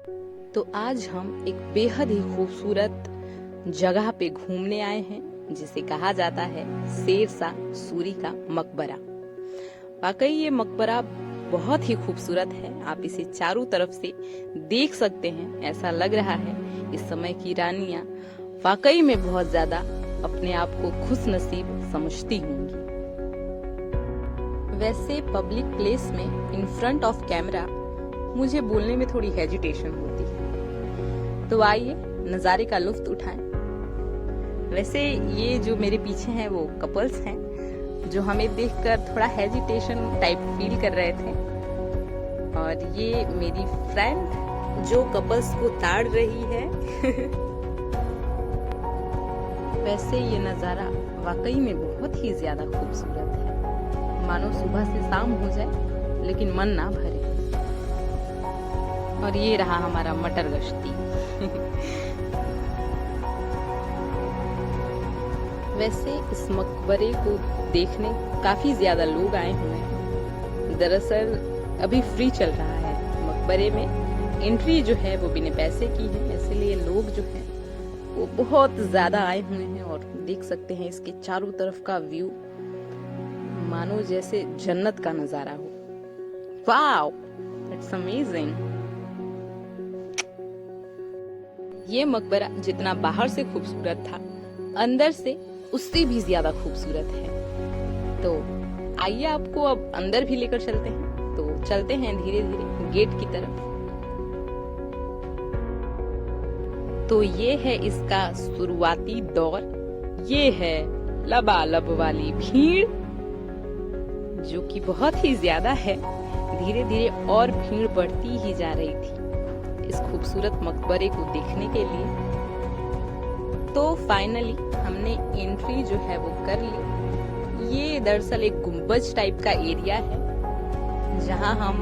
तो आज हम एक बेहद ही खूबसूरत जगह पे घूमने आए हैं जिसे कहा जाता है शेरशाह सूरी का मकबरा। वाकई ये मकबरा बहुत ही खूबसूरत है। आप इसे चारों तरफ से देख सकते हैं। ऐसा लग रहा है इस समय की रानियां वाकई में बहुत ज्यादा अपने आप को खुश नसीब समझती होंगी। वैसे पब्लिक प्लेस में इन फ्रंट ऑफ कैमरा मुझे बोलने में थोड़ी हेजिटेशन होती है, तो आइए नज़ारे का लुत्फ उठाएं। वैसे ये जो मेरे पीछे हैं वो कपल्स हैं जो हमें देखकर थोड़ा हेजिटेशन टाइप फील कर रहे थे, और ये मेरी फ्रेंड जो कपल्स को ताड़ रही है। वैसे ये नज़ारा वाकई में बहुत ही ज्यादा खूबसूरत है, मानो सुबह से शाम हो जाए लेकिन मन ना भरे। और ये रहा हमारा मटर गश्ती। वैसे इस मकबरे को देखने काफी ज्यादा लोग आए हुए हैं। दरअसल अभी फ्री चल रहा है मकबरे में, एंट्री जो है वो बिना पैसे की है, इसलिए लोग जो है वो बहुत ज्यादा आए हुए हैं। और देख सकते हैं इसके चारों तरफ का व्यू, मानो जैसे जन्नत का नजारा हो। Wow, it's amazing. ये मकबरा जितना बाहर से खूबसूरत था, अंदर से उससे भी ज्यादा खूबसूरत है। तो आइए आपको अब अंदर भी लेकर चलते हैं। तो चलते हैं धीरे धीरे गेट की तरफ। तो ये है इसका शुरुआती दौर। ये है लबालब वाली भीड़ जो कि बहुत ही ज्यादा है। धीरे धीरे और भीड़ बढ़ती ही जा रही थी इस खूबसूरत मकबरे को देखने के लिए। तो फाइनली हमने एंट्री जो है वो कर ली। ये दरअसल एक गुंबज टाइप का एरिया है जहां हम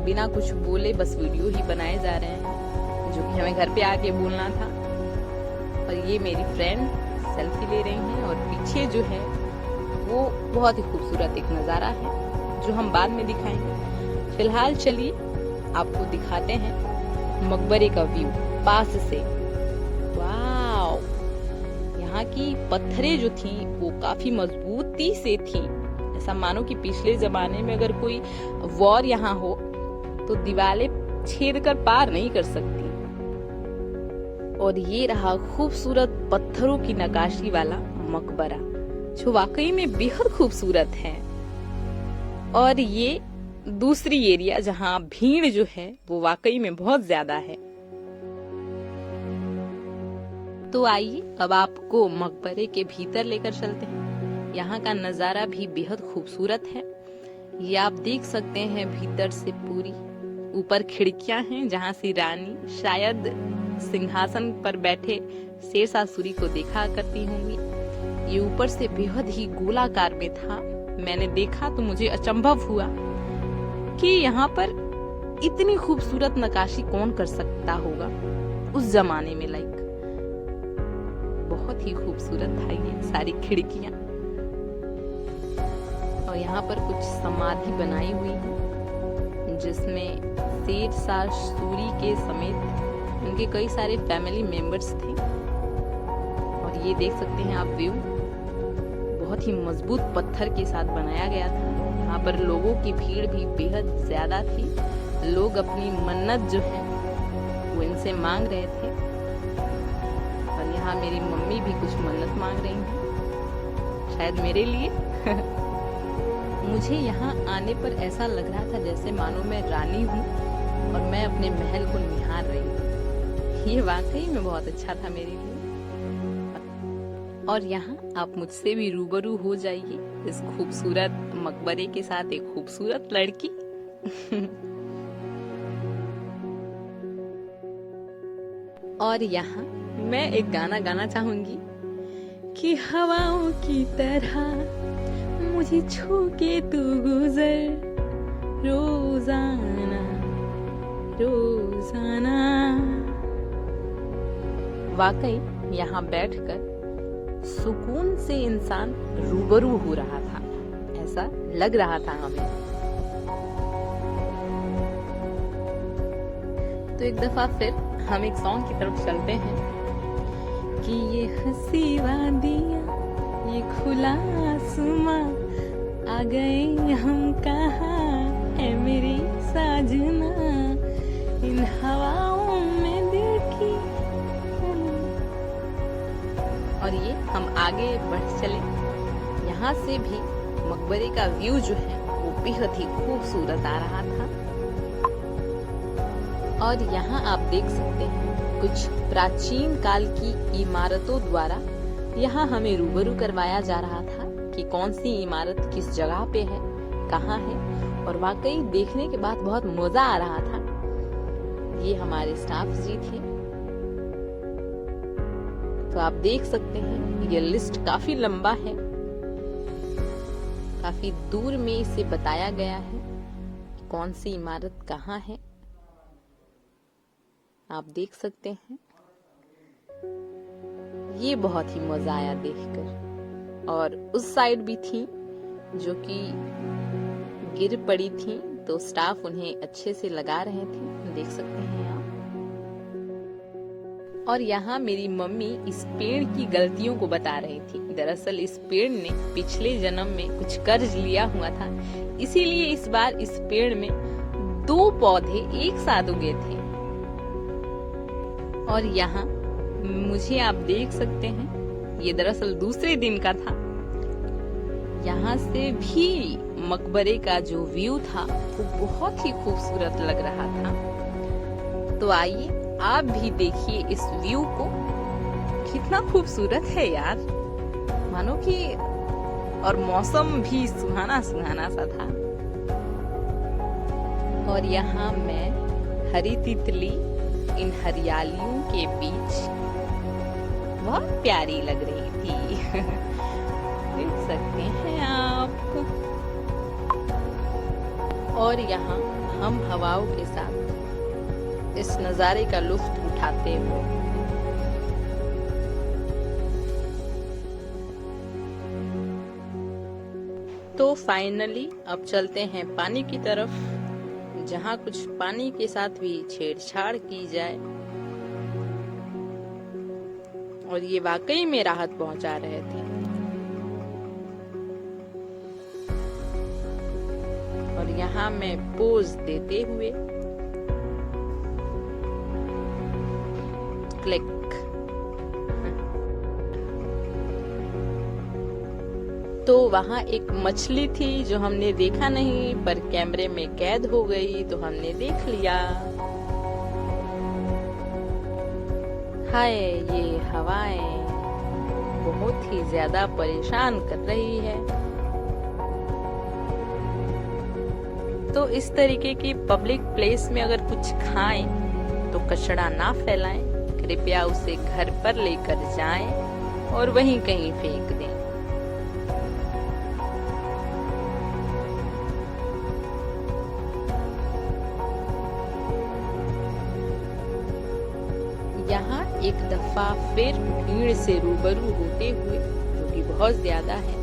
बिना कुछ बोले बस वीडियो ही बनाए जा रहे हैं, जो कि हमें घर पे आके बोलना था। और ये मेरी फ्रेंड सेल्फी ले रही हैं, और पीछे जो है वो बहुत ही खूबसूरत एक नज़ारा है जो हम बाद में दिखाएंगे। फिलहाल चलिए आपको दिखाते हैं मकबरे का व्यू पास से। वाव, यहाँ की पत्थरें जो थी वो काफी मजबूती से थी। ऐसा मानो कि पिछले जमाने में अगर कोई वॉर यहाँ हो तो दीवारें छेद कर पार नहीं कर सकती। और ये रहा खूबसूरत पत्थरों की नक्काशी वाला मकबरा जो वाकई में बेहद खूबसूरत है। और ये दूसरी एरिया जहाँ भीड़ जो है वो वाकई में बहुत ज्यादा है। तो आइए अब आपको मकबरे के भीतर लेकर चलते हैं। यहाँ का नजारा भी बेहद खूबसूरत है। ये आप देख सकते हैं भीतर से पूरी। ऊपर खिड़कियां हैं जहाँ से रानी शायद सिंहासन पर बैठे शेरशाह सूरी को देखा करती होंगी। ये ऊपर से बेहद ही गोलाकार में था। मैंने देखा तो मुझे अचंभव हुआ कि यहाँ पर इतनी खूबसूरत नक्काशी कौन कर सकता होगा उस जमाने में। लाइक बहुत ही खूबसूरत था ये सारी खिड़कियां। और यहाँ पर कुछ समाधि बनाई हुई है जिसमें शेरशाह सूरी के समेत उनके कई सारे फैमिली मेंबर्स थे। और ये देख सकते हैं आप व्यू, बहुत ही मजबूत पत्थर के साथ बनाया गया था। यहाँ पर लोगों की भीड़ भी बेहद ज्यादा थी। लोग अपनी मन्नत जो है वो इनसे मांग रहे थे। और यहाँ मेरी मम्मी भी कुछ मन्नत मांग रही हैं, शायद मेरे लिए। मुझे यहाँ आने पर ऐसा लग रहा था जैसे मानो मैं रानी हूँ और मैं अपने महल को निहार रही हूँ। ये वाकई में बहुत अच्छा था मेरे लिए। और यहाँ आप मुझसे भी रूबरू हो जाइए इस खूबसूरत मकबरे के साथ एक खूबसूरत लड़की। और यहाँ मैं एक गाना गाना चाहूंगी कि हवाओं की तरह मुझे छू के तू गुजर रोजाना रोजाना। वाकई यहाँ बैठकर सुकून से इंसान रूबरू हो रहा था, ऐसा लग रहा था हमें। तो एक दफा फिर हम एक सॉन्ग की तरफ चलते हैं कि ये हंसी वादियाँ, ये खुला आसमां, आ गए हम कहाँ है मेरी साजना, इन हवाओं में दिल की। और ये हम आगे बढ़ चले। यहाँ से भी मकबरे का व्यू जो है वो बेहद ही खूबसूरत आ रहा था। और यहाँ आप देख सकते हैं कुछ प्राचीन काल की इमारतों द्वारा यहाँ हमें रूबरू करवाया जा रहा था कि कौन सी इमारत किस जगह पे है, कहाँ है। और वाकई देखने के बाद बहुत मजा आ रहा था। ये हमारे स्टाफ जी थे। तो आप देख सकते हैं ये लिस्ट काफी लंबा है, काफी दूर में इसे बताया गया है कौन सी इमारत कहाँ है। आप देख सकते हैं। ये बहुत ही मजा आया देखकर। और उस साइड भी थी जो कि गिर पड़ी थी, तो स्टाफ उन्हें अच्छे से लगा रहे थे, देख सकते हैं आप। और यहाँ मेरी मम्मी इस पेड़ की गलतियों को बता रही थी। दरअसल इस पेड़ ने पिछले जन्म में कुछ कर्ज लिया हुआ था, इसीलिए इस बार इस पेड़ में 2 पौधे एक साथ उगे थे। और यहाँ मुझे आप देख सकते हैं, ये दरअसल दूसरे दिन का था। यहाँ से भी मकबरे का जो व्यू था वो बहुत ही खूबसूरत लग रहा था। तो आइए आप भी देखिए इस व्यू को, कितना खूबसूरत है यार, मानो कि। और मौसम भी सुहाना सुहाना सा था। और यहाँ मैं हरी तितली इन हरियालियों के बीच बहुत प्यारी लग रही थी। देख सकते हैं आप। और यहाँ हम हवाओं के साथ इस नजारे का लुत्फ उठाते हुए तो फाइनली अब चलते हैं पानी की तरफ, जहाँ कुछ पानी के साथ भी छेड़छाड़ की जाए। और ये वाकई में राहत पहुंचा रहे थे। और यहाँ मैं पोज देते हुए क्लिक। तो वहाँ एक मछली थी जो हमने देखा नहीं, पर कैमरे में कैद हो गई, तो हमने देख लिया। हाय, ये हवाएं बहुत ही ज्यादा परेशान कर रही है। तो इस तरीके की पब्लिक प्लेस में अगर कुछ खाएं तो कचरा ना फैलाएं, कृपया उसे घर पर लेकर जाएं और वहीं कहीं फेंक दें। यहाँ एक दफा फिर भीड़ से रूबरू होते हुए, जो कि बहुत ज्यादा है।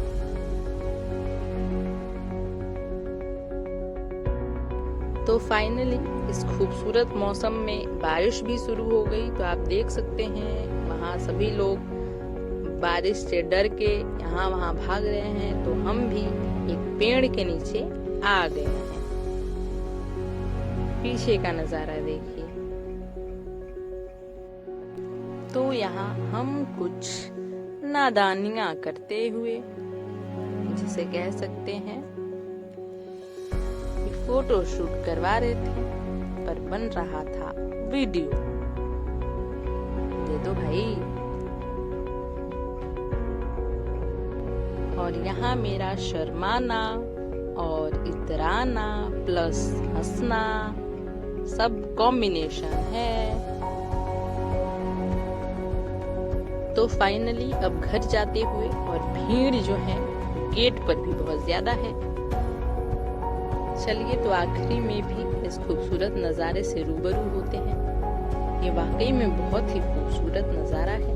तो फाइनली इस खूबसूरत मौसम में बारिश भी शुरू हो गई। तो आप देख सकते हैं वहाँ सभी लोग बारिश से डर के यहाँ वहाँ भाग रहे हैं। तो हम भी एक पेड़ के नीचे आ गए हैं। पीछे का नजारा देखिए। तो यहाँ हम कुछ नादानियां करते हुए, जिसे कह सकते हैं, फोटो शूट करवा रहे थे, पर बन रहा था वीडियो। दे दो भाई। और यहाँ मेरा शर्माना और इतराना प्लस हंसना सब कॉम्बिनेशन है। तो फाइनली अब घर जाते हुए, और भीड़ जो है गेट पर भी बहुत ज्यादा है। चलिए तो आखिरी में भी इस खूबसूरत नज़ारे से रूबरू होते हैं। ये वाकई में बहुत ही खूबसूरत नज़ारा है।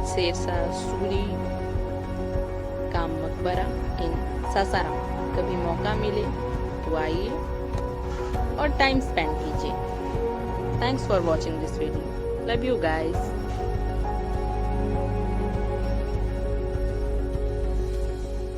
शेरशाह सूरी का मकबरा इन सासाराम। कभी मौका मिले तो आइए। और टाइम स्पेंड कीजिए। Thanks for watching this video. Love you guys.